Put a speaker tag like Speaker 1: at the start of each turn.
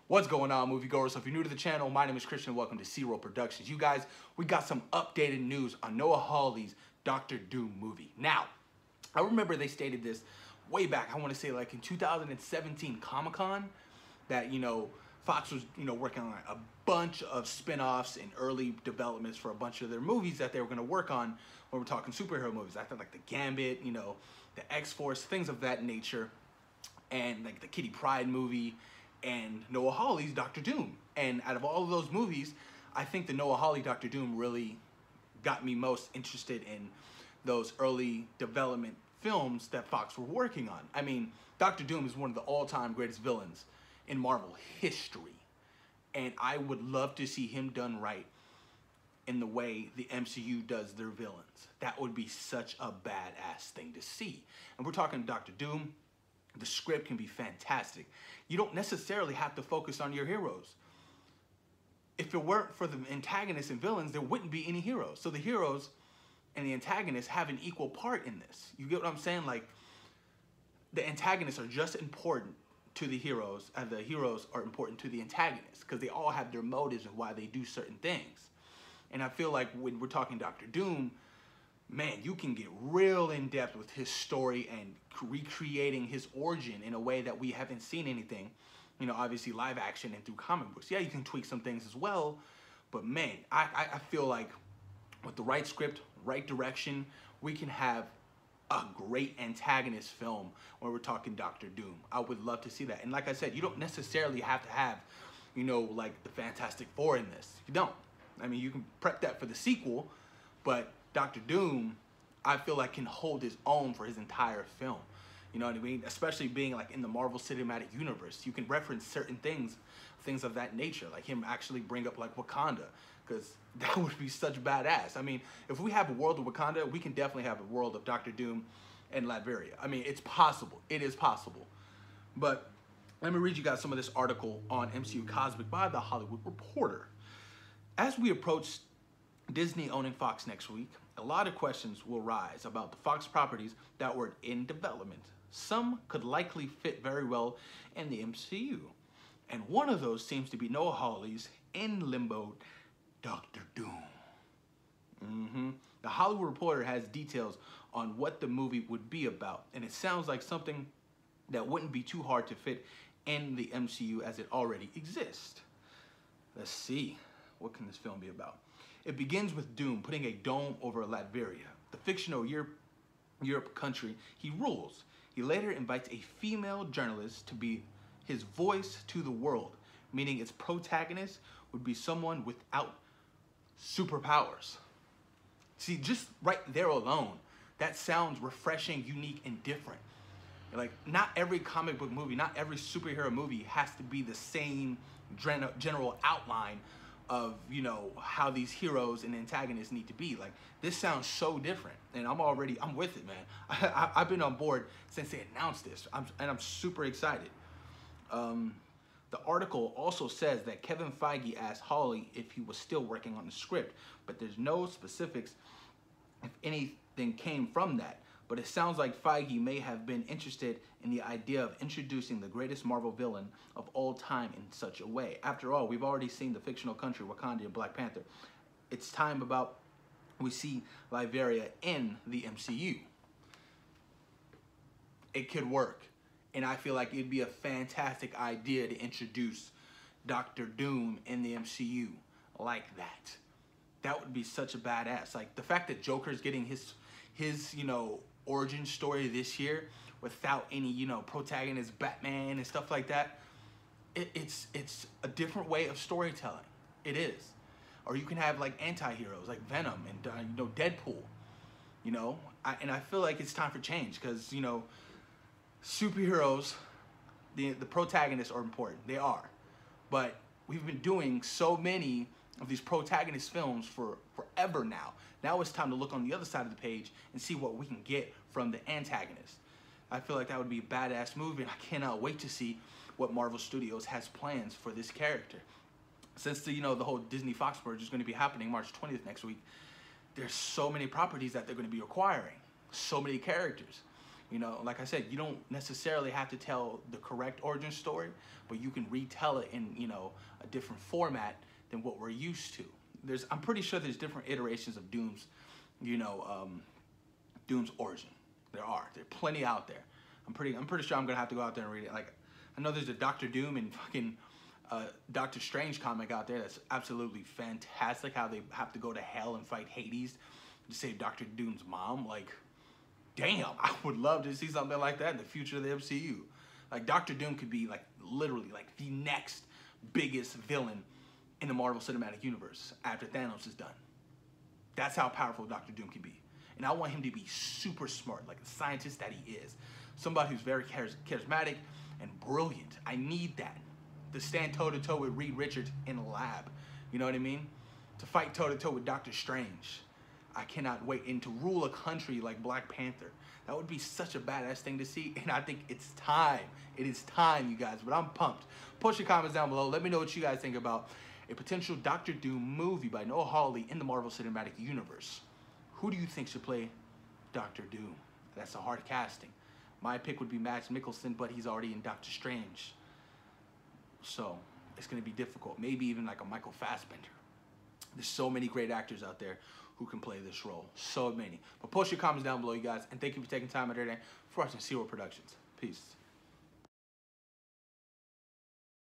Speaker 1: What's going on, moviegoers? So if you're new to the channel, my name is Christian. Welcome to C-Roll Productions. You guys, we got some updated news on Noah Hawley's Doctor Doom movie. Now, I remember they stated this way back, I want to say like in 2017 Comic-Con, that, Fox was, working on a bunch of spin-offs and early developments for a bunch of their movies that they were going to work on when we're talking superhero movies. I think like the Gambit, the X-Force, things of that nature, and like the Kitty Pryde movie, and Noah Hawley's Doctor Doom. And out of all of those movies, I think the Noah Hawley Doctor Doom really got me most interested in those early development films that Fox were working on. I mean, Doctor Doom is one of the all-time greatest villains in Marvel history. And I would love to see him done right in the way the MCU does their villains. That would be such a badass thing to see. And we're talking Doctor Doom. The script can be fantastic. You don't necessarily have to focus on your heroes. If it weren't for the antagonists and villains, there wouldn't be any heroes. So the heroes and the antagonists have an equal part in this. You get what I'm saying? Like, the antagonists are just important to the heroes, and the heroes are important to the antagonists, because they all have their motives of why they do certain things. And I feel like when we're talking Doctor Doom, man, you can get real in depth with his story and recreating his origin in a way that we haven't seen anything, obviously live action and through comic books. Yeah, you can tweak some things as well, but man, I feel like with the right script, right direction, we can have a great antagonist film when we're talking Doctor Doom. I would love to see that. And like I said, you don't necessarily have to have, like the Fantastic Four in this. You don't. I mean, you can prep that for the sequel, but Doctor Doom, I feel like, can hold his own for his entire film. You know what I mean? Especially being like in the Marvel Cinematic Universe. You can reference certain things of that nature, like him actually bring up like Wakanda, because that would be such badass. I mean, if we have a world of Wakanda, we can definitely have a world of Doctor Doom and Latveria. I mean, it's possible. It is possible. But let me read you guys some of this article on MCU Cosmic by The Hollywood Reporter. As we approach Disney owning Fox next week, a lot of questions will rise about the Fox properties that were in development. Some could likely fit very well in the MCU. And one of those seems to be Noah Hawley's in limbo Doctor Doom. The Hollywood Reporter has details on what the movie would be about, and it sounds like something that wouldn't be too hard to fit in the MCU as it already exists. Let's see, what can this film be about? It begins with Doom putting a dome over Latveria, the fictional Europe country he rules. He later invites a female journalist to be his voice to the world, meaning its protagonist would be someone without superpowers. See, just right there alone, that sounds refreshing, unique, and different. Like, not every comic book movie, not every superhero movie has to be the same general outline of, how these heroes and antagonists need to be. Like, this sounds so different, and I'm with it, man. I've been on board since they announced this, and I'm super excited. The article also says that Kevin Feige asked Hawley if he was still working on the script, but there's no specifics if anything came from that. But it sounds like Feige may have been interested in the idea of introducing the greatest Marvel villain of all time in such a way. After all, we've already seen the fictional country Wakanda and Black Panther. It's time we see Latveria in the MCU. It could work. And I feel like it'd be a fantastic idea to introduce Doctor Doom in the MCU like that. That would be such a badass. Like, the fact that Joker's getting his origin story this year without any, protagonist Batman and stuff like that, it's a different way of storytelling. It is. Or you can have like anti-heroes like Venom and Deadpool. And I feel like it's time for change, because superheroes, the protagonists are important. They are. But we've been doing so many of these protagonist films for forever now. Now it's time to look on the other side of the page and see what we can get from the antagonist. I feel like that would be a badass movie, and I cannot wait to see what Marvel Studios has plans for this character. Since the whole Disney Fox merge is going to be happening March 20th next week, there's so many properties that they're going to be acquiring, so many characters. You know, like I said, you don't necessarily have to tell the correct origin story, but you can retell it in, you know, a different format than what we're used to. I'm pretty sure there's different iterations of Doom's, you know, Doom's origin. There are plenty out there. I'm pretty sure I'm gonna have to go out there and read it. Like, I know there's a Doctor Doom and fucking Doctor Strange comic out there that's absolutely fantastic. How they have to go to hell and fight Hades to save Doctor Doom's mom. Like, damn, I would love to see something like that in the future of the MCU. Like, Doctor Doom could be like literally like the next biggest villain in the Marvel Cinematic Universe after Thanos is done. That's how powerful Doctor Doom can be. And I want him to be super smart, like the scientist that he is. Somebody who's very charismatic and brilliant. I need that. To stand toe-to-toe with Reed Richards in a lab. You know what I mean? To fight toe-to-toe with Doctor Strange. I cannot wait. And to rule a country like Black Panther. That would be such a badass thing to see. And I think it's time. It is time, you guys. But I'm pumped. Post your comments down below. Let me know what you guys think about a potential Doctor Doom movie by Noah Hawley in the Marvel Cinematic Universe. Who do you think should play Doctor Doom? That's a hard casting. My pick would be Mads Mikkelsen, but he's already in Doctor Strange. So it's going to be difficult. Maybe even like a Michael Fassbender. There's so many great actors out there who can play this role. So many. But post your comments down below, you guys. And thank you for taking time out of your day for watching Zero Productions. Peace.